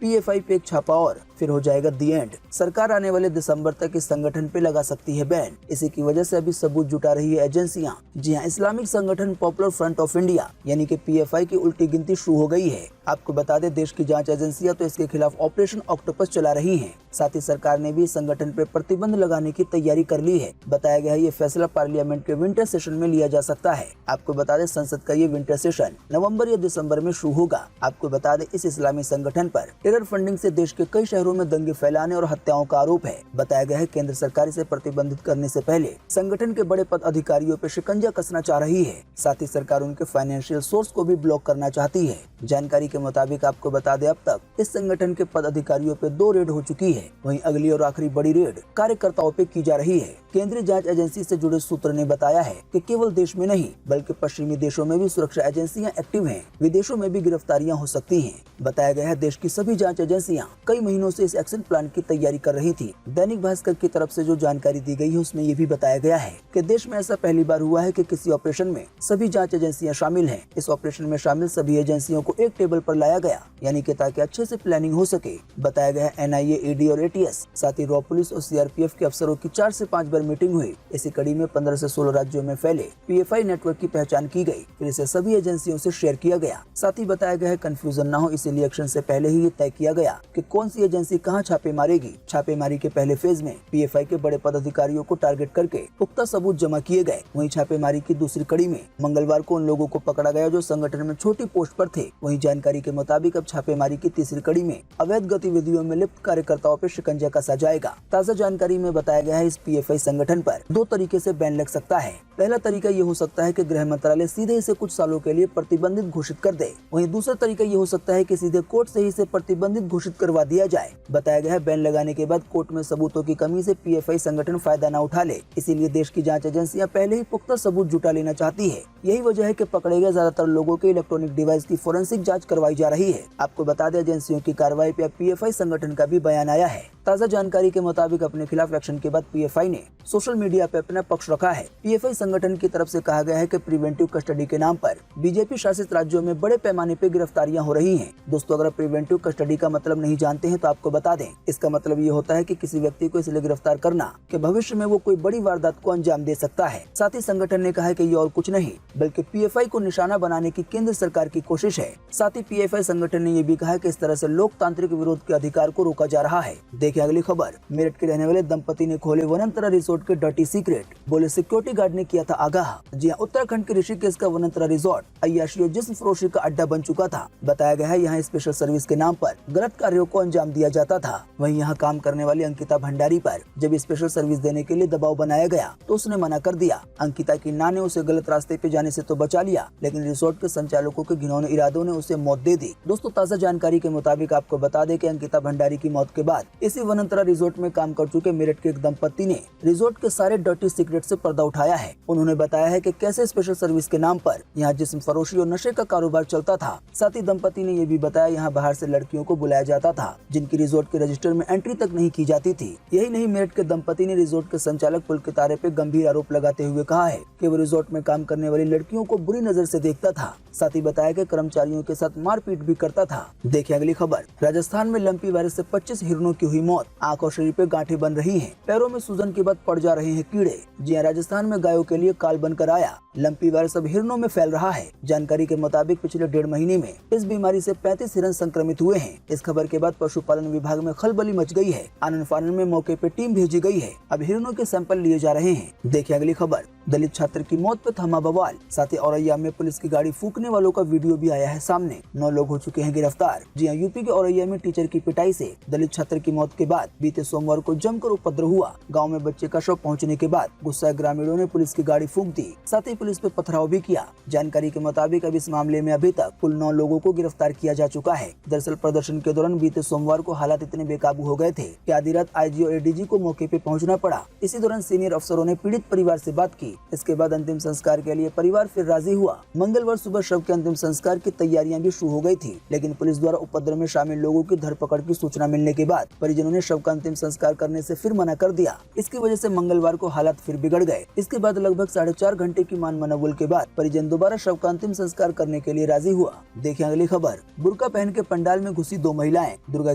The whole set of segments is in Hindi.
पीएफआई पे एक छापा और फिर हो जाएगा दी एंड। सरकार आने वाले दिसंबर तक इस संगठन पे लगा सकती है बैन। इसी की वजह से अभी सबूत जुटा रही है एजेंसियां। जी हां, इस्लामिक संगठन पॉपुलर फ्रंट ऑफ इंडिया यानी कि पीएफआई की उल्टी गिनती शुरू हो गई है। आपको बता दें, देश की जांच एजेंसियां तो इसके खिलाफ ऑपरेशन ऑक्टोपस चला रही हैं। साथ ही सरकार ने भी इस संगठन पर प्रतिबंध लगाने की तैयारी कर ली है। बताया गया है ये फैसला पार्लियामेंट के विंटर सेशन में लिया जा सकता है। आपको बता दें, संसद का ये विंटर सेशन नवंबर या दिसंबर में शुरू होगा। आपको बता दें, इस इस्लामी संगठन पर टेरर फंडिंग से देश के कई शहरों में दंगे फैलाने और हत्याओं का आरोप है। बताया गया है केंद्र सरकार इसे प्रतिबंधित करने से पहले संगठन के बड़े पद अधिकारियों पर शिकंजा कसना चाह रही है। साथ ही सरकार उनके फाइनेंशियल सोर्स को भी ब्लॉक करना चाहती है। जानकारी के मुताबिक आपको बता दें, अब तक इस संगठन के पद अधिकारियों पे 2 रेड हो चुकी है। वहीं अगली और आखिरी बड़ी रेड कार्यकर्ताओं पे की जा रही है। केंद्रीय जांच एजेंसी से जुड़े सूत्र ने बताया है कि केवल देश में नहीं बल्कि पश्चिमी देशों में भी सुरक्षा एजेंसियां एक्टिव हैं। विदेशों में भी गिरफ्तारियां हो सकती हैं। बताया गया है देश की सभी जांच एजेंसियां कई महीनों से इस एक्शन प्लान की तैयारी कर रही थी। दैनिक भास्कर की तरफ से जो जानकारी दी गई है उसमें ये भी बताया गया है कि देश में ऐसा पहली बार हुआ है कि किसी ऑपरेशन में सभी जांच एजेंसियां शामिल हैं। इस ऑपरेशन में शामिल सभी एजेंसियों को एक टेबल पर लाया गया, यानी कि ताकि अच्छे से प्लानिंग हो सके। बताया गया है एनआईए, ईडी और एटीएस साथ ही रॉ पुलिस और सीआरपीएफ के अफसरों की 4 से 5 बार मीटिंग हुई। इसी कड़ी में 15 से 16 राज्यों में फैले पीएफआई नेटवर्क की पहचान की गई, फिर इसे सभी एजेंसियों से शेयर किया गया। साथ ही बताया गया है कंफ्यूजन न हो इसीलिए एक्शन से पहले ही ये तय किया गया कि कौन सी एजेंसी कहां छापे मारेगी। छापेमारी के पहले फेज में पीएफआई के बड़े पदाधिकारियों को टारगेट करके पुख्ता सबूत जमा किए गए। वहीं छापेमारी की दूसरी कड़ी में मंगलवार को उन लोगों को पकड़ा गया जो संगठन में छोटी पोस्ट पर थे। वहीं जानकारी के मुताबिक अब छापेमारी की तीसरी कड़ी में अवैध गतिविधियों में लिप्त कार्यकर्ताओं पर शिकंजा कसा जाएगा। ताज़ा जानकारी में बताया गया है इस पीएफआई संगठन पर 2 तरीके से बैन लग सकता है। पहला तरीका ये हो सकता है कि गृह मंत्रालय सीधे इसे कुछ सालों के लिए प्रतिबंधित घोषित कर दे। वहीं दूसरा तरीका ये हो सकता है कि सीधे कोर्ट से ही इसे प्रतिबंधित घोषित करवा दिया जाए। बताया गया है बैन लगाने के बाद कोर्ट में सबूतों की कमी से पीएफआई संगठन फायदा न उठा ले, इसीलिए देश की जांच एजेंसियां पहले ही पुख्ता सबूत जुटा लेना चाहती है। यही वजह है कि पकड़े गए ज्यादातर लोगों के इलेक्ट्रॉनिक डिवाइस की फोरेंसिक जांच करवाई जा रही है। आपको बता दें, एजेंसियों की कार्रवाई पे पीएफआई संगठन का भी बयान आया है। ताज़ा जानकारी के मुताबिक अपने खिलाफ एक्शन के बाद पीएफआई ने सोशल मीडिया पे अपना पक्ष रखा है। पीएफआई संगठन की तरफ से कहा गया है कि प्रिवेंटिव कस्टडी के नाम पर बीजेपी शासित राज्यों में बड़े पैमाने पे गिरफ्तारियां हो रही हैं। दोस्तों, अगर प्रिवेंटिव कस्टडी का मतलब नहीं जानते हैं तो आपको बता दें, इसका मतलब ये होता है कि किसी व्यक्ति को इसलिए गिरफ्तार करना कि भविष्य में वो कोई बड़ी वारदात को अंजाम दे सकता है। साथ ही संगठन ने कहा है कि ये और कुछ नहीं बल्कि पीएफआई को निशाना बनाने की केंद्र सरकार की कोशिश है। साथ ही पीएफआई संगठन ने ये भी कहा है कि इस तरह से लोकतांत्रिक विरोध के अधिकार को रोका जा रहा है। देखिए अगली खबर। मेरठ के रहने वाले दंपति ने खोले वनंतरा रिजॉर्ट के डर्टी सीक्रेट, बोले सिक्योरिटी गार्ड ने किया था आगाह। जी हां, उत्तराखंड के ऋषिकेश का वनंतरा रिजॉर्ट अय्याशी और जिस्म फरोशी का अड्डा बन चुका था। बताया गया है यहाँ स्पेशल सर्विस के नाम पर गलत कार्यों को अंजाम दिया जाता था। वहीं यहाँ काम करने वाली अंकिता भंडारी पर जब स्पेशल सर्विस देने के लिए दबाव बनाया गया तो उसने मना कर दिया। अंकिता की नां ने उसे गलत रास्ते पे जाने से तो बचा लिया, लेकिन रिजॉर्ट के संचालकों के घिनौने इरादों ने उसे मौत दे दी। दोस्तों, ताज़ा जानकारी के मुताबिक आपको बता दें कि अंकिता भंडारी की मौत के बाद इसी वनंतरा रिजॉर्ट में काम कर चुके मेरठ के एक दंपति ने रिजॉर्ट के सारे डर्टी सीक्रेट से पर्दा उठाया है। उन्होंने बताया है कि कैसे स्पेशल सर्विस के नाम पर यहाँ जिस्म फरोशी और नशे का कारोबार चलता था। साथ ही दंपति ने ये भी बताया यहाँ बाहर से लड़कियों को बुलाया जाता था जिनकी रिजॉर्ट के रजिस्टर में एंट्री तक नहीं की जाती थी। यही नहीं, मेरठ के दंपति ने रिजॉर्ट के संचालक पुलकित आर्य पे गंभीर आरोप लगाते हुए कहा है कि वो रिजॉर्ट में काम करने वाली लड़कियों को बुरी नजर से देखता था। साथ ही बताया कि कर्मचारियों के साथ मारपीट भी करता था। देखिए अगली खबर। राजस्थान में लंपी वायरस से 25 हिरणों की हुई मौत। आंख और शरीर पे गांठें बन रही हैं, पैरों में सूजन के बाद पड़ जा रहे हैं कीड़े। जी हां, राजस्थान में गायों के लिए काल बनकर आया। लंपी वायरस अब हिरणों में फैल रहा है। जानकारी के मुताबिक पिछले 1.5 महीने में इस बीमारी से 35 हिरण संक्रमित हुए हैं। इस खबर के बाद पशुपालन विभाग में खलबली मच गई है। आनंद फानन में मौके पे टीम भेजी गई है। अब हिरणों के सैंपल लिए जा रहे हैं। देखिए अगली खबर। दलित छात्र की मौत पर थमा बवाल। साथ ही औरैया में पुलिस की गाड़ी फूंकने वालों का वीडियो भी आया है सामने। 9 लोग हो चुके हैं गिरफ्तार। जी हां, यूपी के औरैया में टीचर की पिटाई से दलित छात्र की मौत के बाद बीते सोमवार को जमकर उपद्रव हुआ। गाँव में बच्चे का शव पहुँचने के बाद गुस्साए ग्रामीणों ने पुलिस की गाड़ी फूंक दी, साथ ही पुलिस पे पथराव भी किया। जानकारी के मुताबिक अब इस मामले में अभी तक कुल 9 लोगों को गिरफ्तार किया जा चुका है। दरअसल प्रदर्शन के दौरान बीते सोमवार को हालात इतने बेकाबू हो गए थे कि आधी रात आईजी और एडीजी को मौके पे पहुंचना पड़ा। इसी दौरान सीनियर अफसरों ने पीड़ित परिवार से बात की। इसके बाद अंतिम संस्कार के लिए परिवार फिर राजी हुआ। मंगलवार सुबह शव के अंतिम संस्कार की तैयारियां भी शुरू हो गई थी, लेकिन पुलिस द्वारा उपद्रव में शामिल लोगों की धरपकड़ की सूचना मिलने के बाद परिजनों ने शव का अंतिम संस्कार करने से फिर मना कर दिया। इसकी वजह से मंगलवार को हालात फिर बिगड़ गए। इसके बाद लगभग 4.5 घंटे की मान मनोबल के बाद परिजन दोबारा शव का अंतिम संस्कार करने के लिए राजी हुआ। देखिए अगली खबर। बुर्का पहन के पंडाल में घुसी 2 महिलाएं, दुर्गा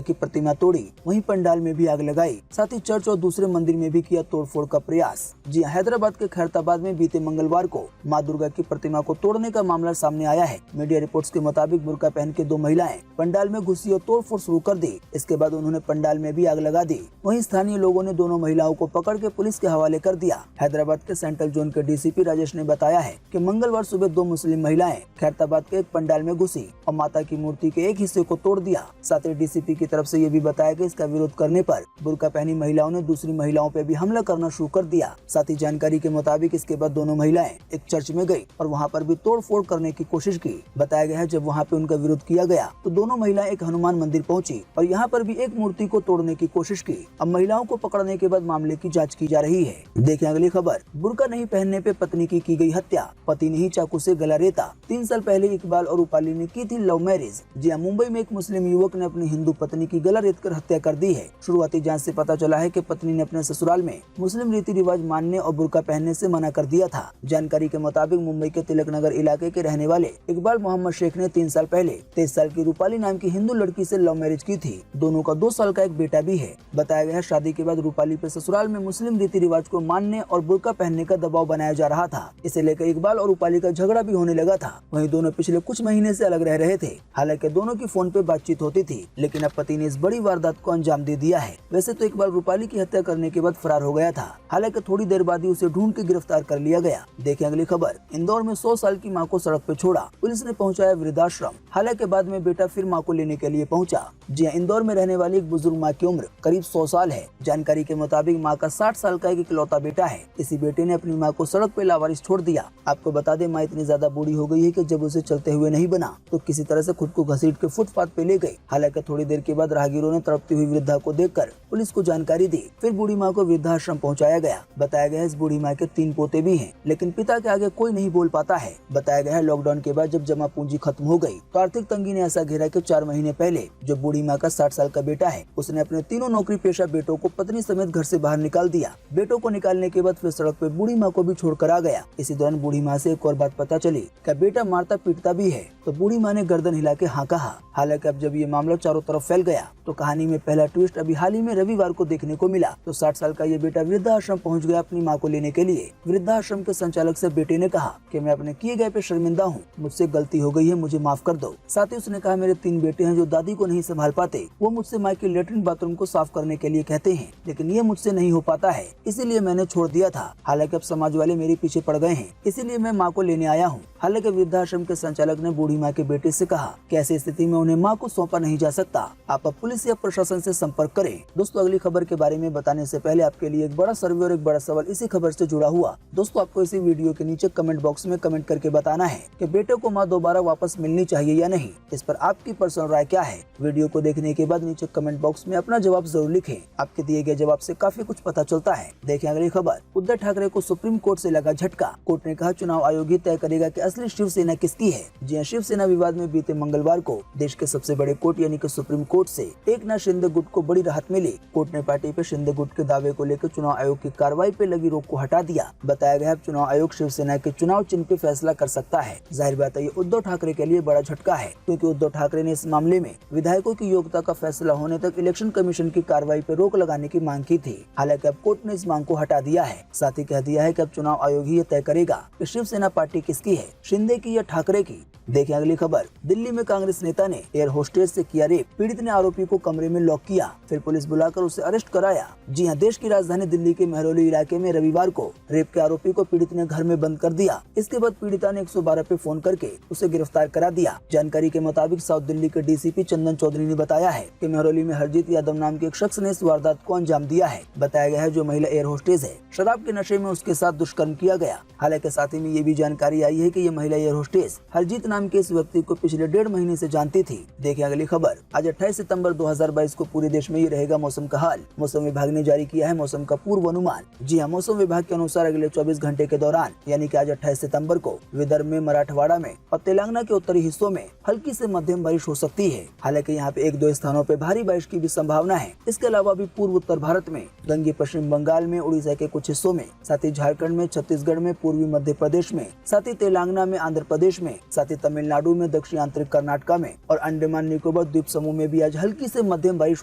की प्रतिमा तोड़ी, वहीं पंडाल में भी आग लगाई। साथ ही चर्च और दूसरे मंदिर में भी किया तोड़फोड़ का प्रयास। जी हैदराबाद के खैरताबाद में बीते मंगलवार को मां दुर्गा की प्रतिमा को तोड़ने का मामला सामने आया है। मीडिया रिपोर्ट्स के मुताबिक बुर्का पहन के 2 महिलाएं पंडाल में घुसी और तोड़फोड़ शुरू कर दी। इसके बाद उन्होंने पंडाल में भी आग लगा दी। वहीं स्थानीय लोगों ने दोनों महिलाओं को पकड़ के पुलिस के हवाले कर दिया। हैदराबाद के सेंट्रल जोन के डीसीपी राजेश ने बताया है कि मंगलवार सुबह 2 मुस्लिम महिलाएं खैरताबाद के एक पंडाल में घुसी और माता की मूर्ति के एक हिस्से को तोड़ दिया। साथ ही डीसीपी की तरफ से ये भी बताया कि इसका विरोध करने पर बुर्का पहनी महिलाओं ने दूसरी महिलाओं पर भी हमला करना शुरू कर दिया। साथ ही जानकारी के मुताबिक इसके बाद दोनों महिलाएं एक चर्च में गई और वहाँ पर भी तोड़फोड़ करने की कोशिश की। बताया गया है जब वहाँ पे उनका विरोध किया गया तो दोनों महिलाएं एक हनुमान मंदिर पहुंची और यहाँ पर भी एक मूर्ति को तोड़ने की कोशिश की। अब महिलाओं को पकड़ने के बाद मामले की जांच की जा रही है। देखें अगली खबर। बुर्का नहीं पहनने पे पत्नी की गई हत्या, पति ने ही चाकू से गला रेता। 3 साल पहले इकबाल और रूपाली ने की थी लव मैरिज। जी हां, मुंबई में एक मुस्लिम युवक ने अपनी हिंदू पत्नी की गला रेत कर हत्या कर दी है। शुरुआती जांच से पता चला है कि पत्नी ने अपने ससुराल में मुस्लिम रीति रिवाज मानने और बुर्का पहनने से मना कर दिया था। जानकारी के मुताबिक मुंबई के तिलक नगर इलाके के रहने वाले इकबाल मोहम्मद शेख ने 3 साल पहले 23 साल की रूपाली नाम की हिंदू लड़की से लव मैरिज की थी। दोनों का 2 साल का एक बेटा भी है। बताया गया है शादी के बाद रूपाली पे ससुराल में मुस्लिम रीति रिवाज को मानने और बुर्का पहनने का दबाव बनाया जा रहा था। इसे लेकर इकबाल और रूपाली का झगड़ा भी होने लगा था। वहीं दोनों पिछले कुछ महीने से अलग रह रहे थे। हालांकि दोनों की फोन पे बातचीत होती थी, लेकिन अब पति ने इस बड़ी वारदात को अंजाम दे दिया है। वैसे तो इकबाल रूपाली की हत्या करने के बाद फरार हो गया था। हालांकि थोड़ी देर बाद ही उसे ढूंढ के गिरफ्तार कर लिया गया। देखें अगली खबर। इंदौर में 100 साल की मां को सड़क पे छोड़ा, पुलिस ने पहुंचाया वृद्धाश्रम। हालांकि बाद में बेटा फिर मां को लेने के लिए पहुंचा। जी हां, इंदौर में रहने वाली एक बुजुर्ग मां की उम्र करीब 100 साल है। जानकारी के मुताबिक मां का 60 साल का एक इकलौता बेटा है। इसी बेटे ने अपनी मां को सड़क पे लावारिस छोड़ दिया। आपको बता दें, मां इतनी ज्यादा बूढ़ी हो गई है कि जब उसे चलते हुए नहीं बना तो किसी तरह से खुद को घसीट के फुटपाथ पे ले गई। हालांकि थोड़ी देर के बाद राहगीरों ने तड़पती हुई वृद्धा को देखकर पुलिस को जानकारी दी। फिर बूढ़ी मां को वृद्धाश्रम पहुंचाया गया। बताया गया है इस बूढ़ी मां के 3 पोते भी हैं, लेकिन पिता के आगे कोई नहीं बोल पाता है। बताया गया है लॉकडाउन के बाद जब जमा पूंजी खत्म हो गई तो आर्थिक तंगी ने ऐसा घेरा कि 4 महीने पहले जो बूढ़ी मां का 60 साल का बेटा है, उसने अपने तीनों नौकरी पेशा बेटों को पत्नी समेत घर से बाहर निकाल दिया। बेटों को निकालने के बाद फिर सड़क पे बूढ़ी मां को भी छोड़कर आ गया। इसी दौरान बूढ़ी मां से एक और बात पता चली कि बेटा मारता पीटता भी है, तो बूढ़ी मां ने गर्दन हिला के हाँ कहा। हालांकि अब जब ये मामला चारों तरफ फैल गया तो कहानी में पहला ट्विस्ट अभी हाल ही में रविवार को देखने को मिला। तो 60 साल का ये बेटा वृद्धाश्रम पहुंच गया अपनी मां को लेने के लिए। वृद्धाश्रम के संचालक से बेटे ने कहा कि मैं अपने किए गए पे शर्मिंदा हूँ, मुझसे गलती हो गई है, मुझे माफ कर दो। साथ ही उसने कहा मेरे 3 बेटे हैं जो दादी को नहीं संभाल पाते, वो मुझसे मां के लेटरिन बाथरूम को साफ करने के लिए कहते हैं, लेकिन ये मुझसे नहीं हो पाता है, इसीलिए मैंने छोड़ दिया था। हालांकि अब समाज वाले मेरे पीछे पड़ गए हैं, इसीलिए मैं माँ को लेने आया हूँ। हालांकि वृद्धाश्रम के संचालक ने बूढ़ी माँ के बेटे से कहा कि ऐसी स्थिति में उन्हें माँ को सौंपा नहीं जा सकता, आप अब पुलिस या प्रशासन से संपर्क करें। दोस्तों अगली खबर के बारे में बताने से पहले आपके लिए एक बड़ा सर्वे और एक बड़ा सवाल इसी खबर से जुड़ा हुआ। दोस्तों आपको इसी वीडियो के नीचे कमेंट बॉक्स में कमेंट करके बताना है कि बेटे को माँ दोबारा वापस मिलनी चाहिए या नहीं। इस पर आपकी पर्सनल राय क्या है? वीडियो को देखने के बाद नीचे कमेंट बॉक्स में अपना जवाब जरूर लिखें। आपके दिए गए जवाब से काफी कुछ पता चलता है। देखें अगली खबर। उद्धव ठाकरे को सुप्रीम कोर्ट से लगा झटका। कोर्ट ने कहा चुनाव आयोग ही तय करेगा कि असली शिवसेना किसकी है। जी हां, शिवसेना विवाद में बीते मंगलवार को देश के सबसे बड़े कोर्ट यानी कि सुप्रीम कोर्ट से एकनाथ शिंदे गुट को बड़ी राहत मिली। कोर्ट ने पार्टी पे शिंदे गुट के दावे को लेकर चुनाव आयोग की कार्रवाई पे लगी रोक को हटा दिया। बताया गया है चुनाव आयोग शिवसेना के चुनाव चिन्ह पे फैसला कर सकता है। जाहिर बात है ये उद्धव ठाकरे के लिए बड़ा झटका है, क्योंकि उद्धव ठाकरे ने इस मामले में विधायकों की योग्यता का फैसला होने तक इलेक्शन कमीशन की कार्रवाई पे रोक लगाने की मांग की थी। हालांकि अब कोर्ट ने इस मांग को हटा दिया है। साथ ही कह दिया है कि अब चुनाव आयोग ही तय करेगा कि शिवसेना पार्टी किसकी है, शिंदे की या ठाकरे की। देखें अगली खबर। दिल्ली में कांग्रेस नेता ने एयर होस्टेस से किया रेप। पीड़ित ने आरोपी को कमरे में लॉक किया, फिर पुलिस बुलाकर उसे अरेस्ट कराया। जी हां, देश की राजधानी दिल्ली के मेहरौली इलाके में रविवार को रेप के आरोपी को पीड़ित ने घर में बंद कर दिया। इसके बाद पीड़िता ने 112 पे फोन करके उसे गिरफ्तार करा दिया। जानकारी के मुताबिक साउथ दिल्ली के डीसीपी चंदन चौधरी ने बताया है कि मेहरौली में हरजीत यादव नाम के एक शख्स ने इस वारदात को अंजाम दिया है। बताया गया है जो महिला एयर होस्टेस है, शराब के नशे में उसके साथ दुष्कर्म किया गया। हालांकि साथ ही में ये भी जानकारी आई है कि ये महिला एयर होस्टेस हरजीत नाम के इस व्यक्ति को पिछले 1.5 महीने से जानती थी। देखें अगली खबर। आज 28 सितंबर 2022 को पूरे देश में ही रहेगा मौसम का हाल। मौसम विभाग ने जारी किया है मौसम का पूर्व अनुमान। जी हां, मौसम विभाग के अनुसार अगले 24 घंटे के दौरान यानी कि आज 28 सितंबर को विदर्भ में, मराठवाड़ा में और तेलंगाना के उत्तरी हिस्सों में हल्की से मध्यम बारिश हो सकती है। हालांकि यहाँ पे 1-2 स्थानों पे भारी बारिश की भी संभावना है। इसके अलावा भी पूर्व उत्तर भारत में, गंगे पश्चिम बंगाल में, उड़ीसा के कुछ हिस्सों में, साथ ही झारखंड में, छत्तीसगढ़ में, पूर्वी मध्य प्रदेश में, साथ ही तेलंगाना में, आंध्र प्रदेश में, साथ ही तमिलनाडु में, दक्षिण आंतरिक कर्नाटका में और अंडमान निकोबार द्वीप समूह में भी आज हल्की से मध्यम बारिश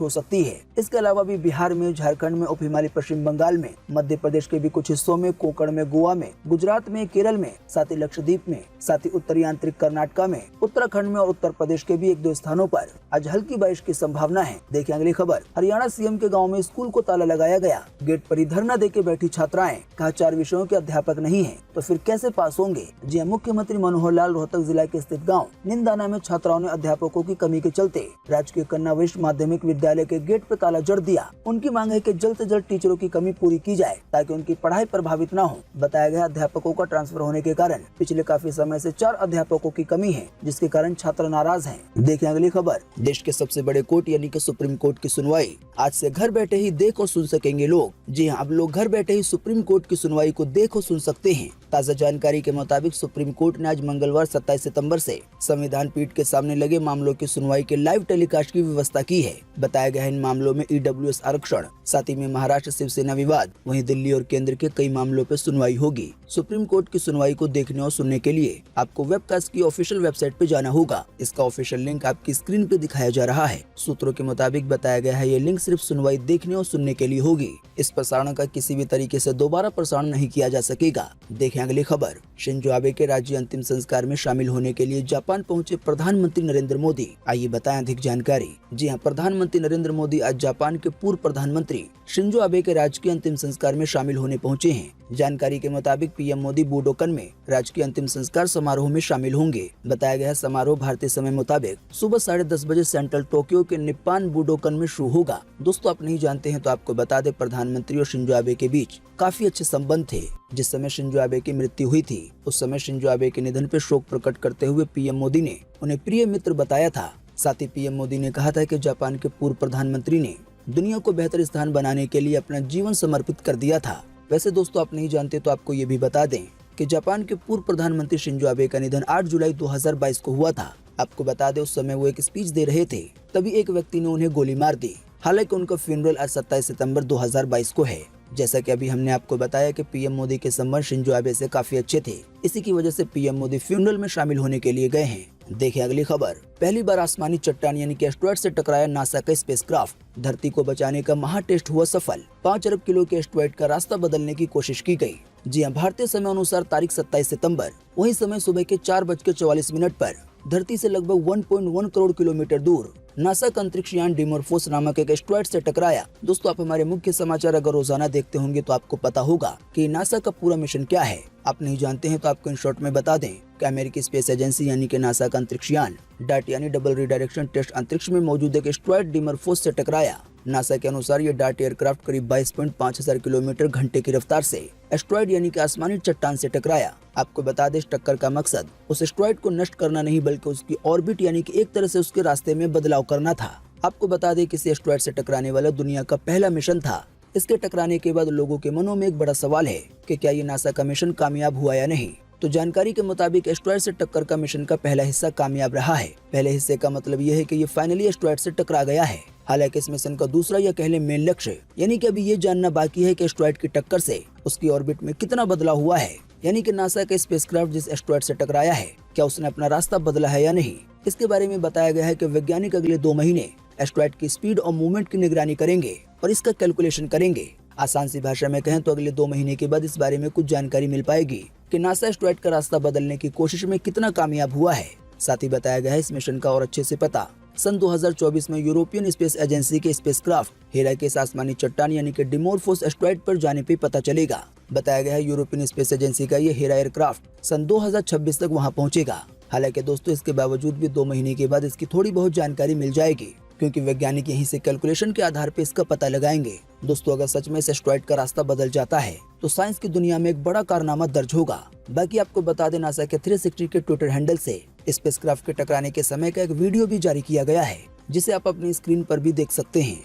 हो सकती है। इसके अलावा भी बिहार में, झारखंड में, उप हिमालय पश्चिम बंगाल में, मध्य प्रदेश के भी कुछ हिस्सों में, कोंकण में, गोवा में, गुजरात में, केरल में, साथ ही लक्षद्वीप में, साथ ही उत्तरी आंतरिक कर्नाटका में, उत्तराखंड में और उत्तर प्रदेश के भी 1-2 स्थानों पर आज हल्की बारिश की संभावना है। देखिए अगली खबर। हरियाणा सीएम के गांव में स्कूल को ताला लगाया गया। गेट पर ही धरना देके बैठी छात्राएं। कहा 4 विषयों के अध्यापक नहीं है तो फिर कैसे पास होंगे। जी हां, मुख्यमंत्री मनोहर लाल रोहतक जिला के स्थित गाँव निंदाना में छात्राओं ने अध्यापकों की कमी के चलते राजकीय कन्या वरिष्ठ माध्यमिक विद्यालय के गेट पर ताला जड़ दिया। उनकी मांग है कि जल्द से जल्द टीचरों की कमी पूरी की जाए ताकि उनकी पढ़ाई प्रभावित न हो। बताया गया अध्यापकों का ट्रांसफर होने के कारण पिछले काफी समय से 4 अध्यापकों की कमी है, जिसके कारण छात्र नाराज हैं। देखें अगली खबर। देश के सबसे बड़े कोर्ट यानी कि सुप्रीम कोर्ट की सुनवाई आज से घर बैठे ही देख और सुन सकेंगे लोग। जी हां, अब लोग घर बैठे ही सुप्रीम कोर्ट की सुनवाई को देख और सुन सकते हैं। ताज़ा जानकारी के मुताबिक सुप्रीम कोर्ट ने आज मंगलवार 27 सितंबर से संविधान पीठ के सामने लगे मामलों की सुनवाई के लाइव टेलीकास्ट की व्यवस्था की है। बताया गया इन मामलों में ईडब्ल्यूएस आरक्षण, साथ ही में महाराष्ट्र शिवसेना विवाद, वहीं दिल्ली और केंद्र के कई मामलों पर सुनवाई होगी। सुप्रीम कोर्ट की सुनवाई को देखने और सुनने के लिए आपको वेबकास्ट की ऑफिशियल वेबसाइट पे जाना होगा। इसका ऑफिशियल लिंक आपकी स्क्रीन पे दिखाया जा रहा है। सूत्रों के मुताबिक बताया गया है ये लिंक सिर्फ सुनवाई देखने और सुनने के लिए होगी। इस प्रसारण का किसी भी तरीके से दोबारा प्रसारण नहीं किया जा सकेगा। देखें अगली खबर। शिंजो आबे के राज्य अंतिम संस्कार में शामिल होने के लिए जापान पहुंचे प्रधानमंत्री नरेंद्र मोदी। आइए बताएं अधिक जानकारी। जी हां, प्रधानमंत्री नरेंद्र मोदी आज जापान के पूर्व प्रधानमंत्री शिंजो आबे के राजकीय अंतिम संस्कार में शामिल होने पहुंचे हैं। जानकारी के मुताबिक पीएम मोदी बुडोकन में राजकीय अंतिम संस्कार समारोह में शामिल होंगे। बताया गया समारोह भारतीय समय मुताबिक सुबह 10:30 बजे सेंट्रल टोक्यो के निप्पॉन बुडोकन में शुरू होगा। दोस्तों, आप नहीं जानते हैं तो आपको बता दें, प्रधानमंत्री और शिंजो आबे के बीच काफी अच्छे संबंध थे। जिस समय शिंजो आबे की मृत्यु हुई थी उस समय शिंजो आबे के निधन पर शोक प्रकट करते हुए पीएम मोदी ने उन्हें प्रिय मित्र बताया था। साथ ही पीएम मोदी ने कहा था कि जापान के पूर्व प्रधानमंत्री ने दुनिया को बेहतर स्थान बनाने के लिए अपना जीवन समर्पित कर दिया था। वैसे दोस्तों, आप नहीं जानते तो आपको ये भी बता दें कि जापान के पूर्व प्रधानमंत्री शिंजो आबे का निधन 8 जुलाई 2022 को हुआ था। आपको बता दें, उस समय वो एक स्पीच दे रहे थे, तभी एक व्यक्ति ने उन्हें गोली मार दी। हालांकि उनका फ्यूनरल आज 27 सितंबर 2022 को है। जैसा कि अभी हमने आपको बताया कि पीएम मोदी के संबंध शिंजो आबे से काफी अच्छे थे। इसी की वजह से पीएम मोदी फ्यूनरल में शामिल होने के लिए गए हैं। देखें अगली खबर। पहली बार आसमानी चट्टान यानी कि एस्टेरॉयड से टकराया नासा का स्पेसक्राफ्ट। धरती को बचाने का महा टेस्ट हुआ सफल। 5 अरब किलो के एस्टेरॉयड का रास्ता बदलने की कोशिश की गई। जी हां, भारतीय समय अनुसार तारीख 27 सितंबर, वही समय सुबह के 4:44 पर धरती से लगभग 1.1 करोड़ किलोमीटर दूर नासा का अंतरिक्ष यान डिमोर्फोस नामक एक एस्टेरॉयड से टकराया। दोस्तों, आप हमारे मुख्य समाचार अगर रोजाना देखते होंगे तो आपको पता होगा कि नासा का पूरा मिशन क्या है। आप नहीं जानते हैं तो आपको इन शॉर्ट में बता दें कि अमेरिकी स्पेस एजेंसी यानी कि नासा का अंतरिक्ष यान डार्ट यानी डबल रिडायरेक्शन टेस्ट अंतरिक्ष में मौजूद एक एस्टेरॉयड डिमोर्फोस से टकराया। नासा के अनुसार ये डार्ट एयरक्राफ्ट करीब 22.5 हजार किलोमीटर घंटे की रफ्तार से एस्टेरॉयड यानी कि आसमानी चट्टान से टकराया। आपको बता दें, इस टक्कर का मकसद उस एस्टेरॉयड को नष्ट करना नहीं बल्कि उसकी ऑर्बिट यानी कि एक तरह से उसके रास्ते में बदलाव करना था। आपको बता दें, किसी एस्टेरॉयड से टकराने वाला दुनिया का पहला मिशन था। इसके टकराने के बाद लोगों के मनों में एक बड़ा सवाल है कि क्या ये नासा का मिशन कामयाब हुआ या नहीं। तो जानकारी के मुताबिक एस्टेरॉयड से टक्कर का मिशन का पहला हिस्सा कामयाब रहा है। पहले हिस्से का मतलब यह है कि ये फाइनली एस्टेरॉयड से टकरा गया है। हालांकि इस मिशन का दूसरा या कह लें मेन लक्ष्य यानी कि अभी ये जानना बाकी है कि एस्टेरॉयड की टक्कर से उसकी ऑर्बिट में कितना बदलाव हुआ है। यानी कि नासा का स्पेसक्राफ्ट जिस एस्टेरॉयड से टकराया है, क्या उसने अपना रास्ता बदला है या नहीं। इसके बारे में बताया गया है कि वैज्ञानिक अगले 2 महीने एस्टेरॉयड की स्पीड और मूवमेंट की निगरानी करेंगे और इसका कैलकुलेशन करेंगे। आसान सी भाषा में कहें तो अगले 2 महीने के बाद इस बारे में कुछ जानकारी मिल पाएगी कि नासा एस्टेरॉयड का रास्ता बदलने की कोशिश में कितना कामयाब हुआ है। साथ ही बताया गया है इस मिशन का और अच्छे से पता सन 2024 में यूरोपियन स्पेस एजेंसी के स्पेसक्राफ्ट हेरा के आसमानी चट्टान यानी कि डिमोर्फोस एस्टेरॉयड पर जाने पे पता चलेगा। बताया गया है यूरोपियन स्पेस एजेंसी का ये हेरा एयरक्राफ्ट सन 2026 तक वहां पहुंचेगा। हालांकि दोस्तों, इसके बावजूद भी 2 महीने के बाद इसकी थोड़ी बहुत जानकारी मिल जाएगी, क्योंकि वैज्ञानिक यहीं से कैलकुलेशन के आधार पर इसका पता लगाएंगे। दोस्तों, अगर सच में इस एस्टेरॉयड का रास्ता बदल जाता है तो साइंस की दुनिया में एक बड़ा कारनामा दर्ज होगा। बाकी आपको बता दें, नासा के 360 के ट्विटर हैंडल से स्पेसक्राफ्ट के टकराने के समय का एक वीडियो भी जारी किया गया है। जिसे आप अपनी स्क्रीन पर भी देख सकते हैं।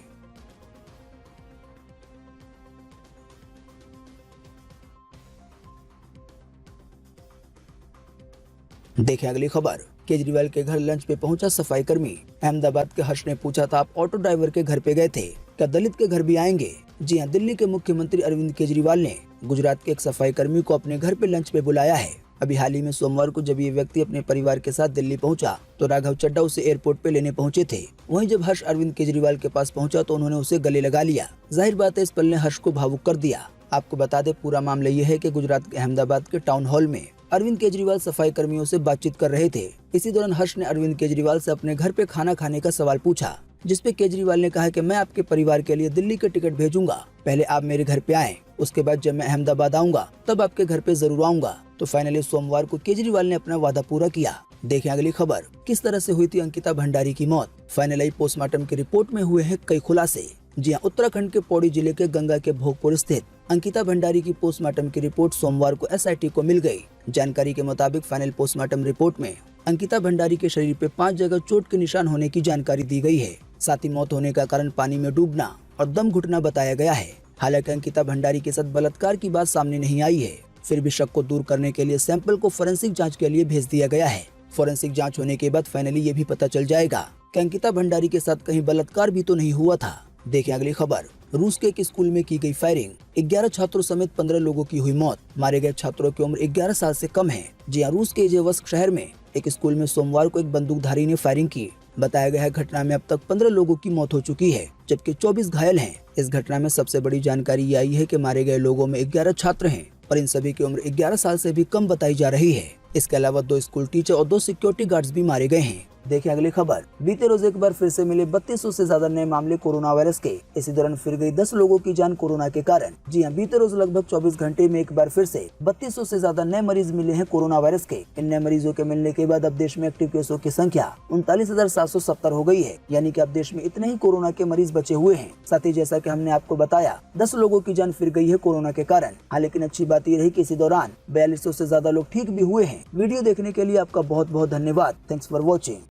देखें अगली खबर। केजरीवाल के घर लंच पे पहुंचा सफाई कर्मी। अहमदाबाद के हर्ष ने पूछा था, आप ऑटो ड्राइवर के घर पे गए थे, क्या दलित के घर भी आएंगे? जी हां, दिल्ली के मुख्यमंत्री अरविंद केजरीवाल ने गुजरात के एक सफाई कर्मी को अपने घर पे लंच पे बुलाया है। अभी हाल ही में सोमवार को जब ये व्यक्ति अपने परिवार के साथ दिल्ली पहुंचा तो राघव चड्ढा उसे एयरपोर्ट पे लेने पहुंचे थे। वहीं जब हर्ष अरविंद केजरीवाल के पास पहुंचा तो उन्होंने उसे गले लगा लिया। जाहिर बात है, इस पल ने हर्ष को भावुक कर दिया। आपको बता दें, पूरा मामला ये है कि गुजरात के अहमदाबाद के टाउन हॉल में अरविंद केजरीवाल सफाई कर्मियों से बातचीत कर रहे थे। इसी दौरान हर्ष ने अरविंद केजरीवाल से अपने घर पे खाना खाने का सवाल पूछा, जिसपे केजरीवाल ने कहा कि मैं आपके परिवार के लिए दिल्ली के टिकट भेजूंगा, पहले आप मेरे घर पे आएं, उसके बाद जब मैं अहमदाबाद आऊंगा तब आपके घर पे जरूर आऊंगा। तो फाइनली सोमवार को केजरीवाल ने अपना वादा पूरा किया। देखें अगली खबर। किस तरह से हुई थी अंकिता भंडारी की मौत? फाइनली पोस्टमार्टम की रिपोर्ट में हुए हैं कई खुलासे। जी हां, उत्तराखंड के पौड़ी जिले के गंगा के भोगपुर स्थित अंकिता भंडारी की पोस्टमार्टम की रिपोर्ट सोमवार को एसआईटी को मिल गई। जानकारी के मुताबिक फाइनल पोस्टमार्टम रिपोर्ट में अंकिता भंडारी के शरीर पे 5 जगह चोट के निशान होने की जानकारी दी गई है। साथ ही मौत होने का कारण पानी में डूबना और दम घुटना बताया गया है। हालांकि अंकिता भंडारी के साथ बलात्कार की बात सामने नहीं आई है। फिर भी शक को दूर करने के लिए सैंपल को फोरेंसिक जाँच के लिए भेज दिया गया है। फोरेंसिक जाँच होने के बाद फाइनली ये भी पता चल जाएगा कि अंकिता भंडारी के साथ कहीं बलात्कार भी तो नहीं हुआ था। देखें अगली खबर। रूस के एक स्कूल में की गई फायरिंग, 11 छात्रों समेत 15 लोगों की हुई मौत। मारे गए छात्रों की उम्र 11 साल से कम है। जी हां, रूस के इजेवस्क शहर में एक स्कूल में सोमवार को एक बंदूकधारी ने फायरिंग की। बताया गया है घटना में अब तक 15 लोगों की मौत हो चुकी है, जबकि 24 घायल हैं। इस घटना में सबसे बड़ी जानकारी ये आई है कि मारे गए लोगों में 11 छात्र हैं और इन सभी की उम्र 11 साल से भी कम बताई जा रही है। इसके अलावा 2 स्कूल टीचर और 2 सिक्योरिटी गार्ड्स भी मारे गए हैं। देखिए अगली खबर। बीते रोज एक बार फिर से मिले 3200 से ज्यादा नए मामले कोरोना वायरस के। इसी दौरान फिर गई 10 लोगों की जान कोरोना के कारण। जी हां, बीते रोज लगभग 24 घंटे में एक बार फिर से 3200 से ज्यादा नए मरीज मिले हैं कोरोना वायरस के। इन नए मरीजों के मिलने के बाद अब देश में एक्टिव केसों की संख्या 39,770 हो गई है। यानी कि अब देश में इतने ही कोरोना के मरीज बचे हुए हैं। साथ ही जैसा कि हमने आपको बताया, 10 लोगों की जान फिर गई है कोरोना के कारण। हाँ, लेकिन अच्छी बात ये रही कि इसी दौरान 4200 से ज्यादा लोग ठीक भी हुए हैं। वीडियो देखने के लिए आपका बहुत बहुत धन्यवाद। Thanks for watching.